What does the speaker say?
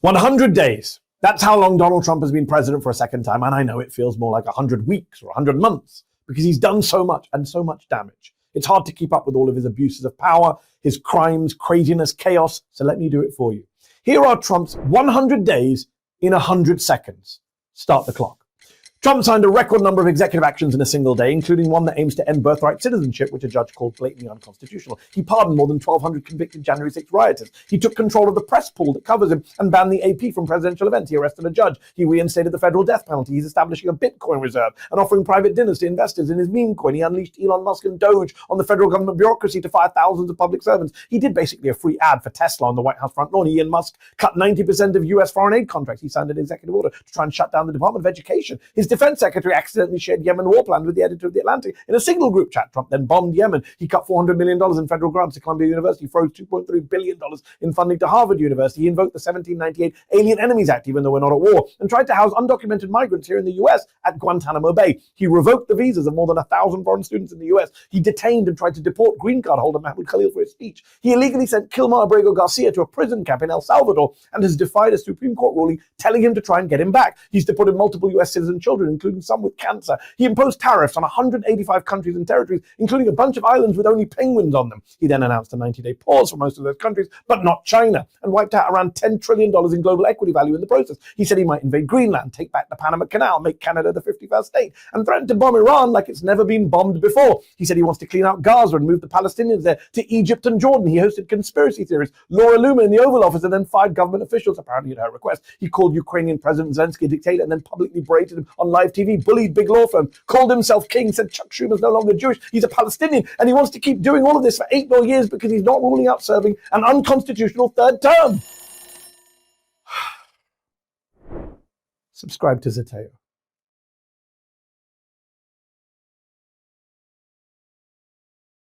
100 days. That's how long Donald Trump has been president for a second time. And I know it feels more like 100 weeks or 100 months because he's done so much and so much damage. It's hard to keep up with all of his abuses of power, his crimes, craziness, chaos. So let me do it for you. Here are Trump's 100 days in 100 seconds. Start the clock. Trump signed a record number of executive actions in a single day, including one that aims to end birthright citizenship, which a judge called blatantly unconstitutional. He pardoned more than 1,200 convicted January 6 rioters. He took control of the press pool that covers him and banned the AP from presidential events. He arrested a judge. He reinstated the federal death penalty. He's establishing a Bitcoin reserve and offering private dinners to investors in his meme coin. He unleashed Elon Musk and Doge on the federal government bureaucracy to fire thousands of public servants. He did basically a free ad for Tesla on the White House front lawn. He and Musk cut 90% of U.S. foreign aid contracts. He signed an executive order to try and shut down the Department of Education. His defense secretary accidentally shared Yemen war plans with the editor of The Atlantic in a single group chat. Trump then bombed Yemen. He cut $400 million in federal grants to Columbia University, froze $2.3 billion in funding to Harvard University. He invoked the 1798 Alien Enemies Act, even though we're not at war, and tried to house undocumented migrants here in the U.S. at Guantanamo Bay. He revoked the visas of more than 1,000 foreign students in the U.S. He detained and tried to deport green card holder Mahmoud Khalil for his speech. He illegally sent Kilmar Abrego Garcia to a prison camp in El Salvador and has defied a Supreme Court ruling telling him to try and get him back. He's deported multiple U.S. citizen children, including some with cancer. He imposed tariffs on 185 countries and territories, including a bunch of islands with only penguins on them. He then announced a 90-day pause for most of those countries, but not China, and wiped out around $10 trillion in global equity value in the process. He said he might invade Greenland, take back the Panama Canal, make Canada the 51st state, and threatened to bomb Iran like it's never been bombed before. He said he wants to clean out Gaza and move the Palestinians there to Egypt and Jordan. He hosted conspiracy theorists, Laura Loomer in the Oval Office, and then fired government officials, apparently at her request. He called Ukrainian President Zelensky a dictator and then publicly berated him on live TV, bullied big law firms, called himself king, said Chuck Schumer's no longer Jewish, he's a Palestinian, and he wants to keep doing all of this for 8 more years because he's not ruling out serving an unconstitutional third term. Subscribe to Zeteo.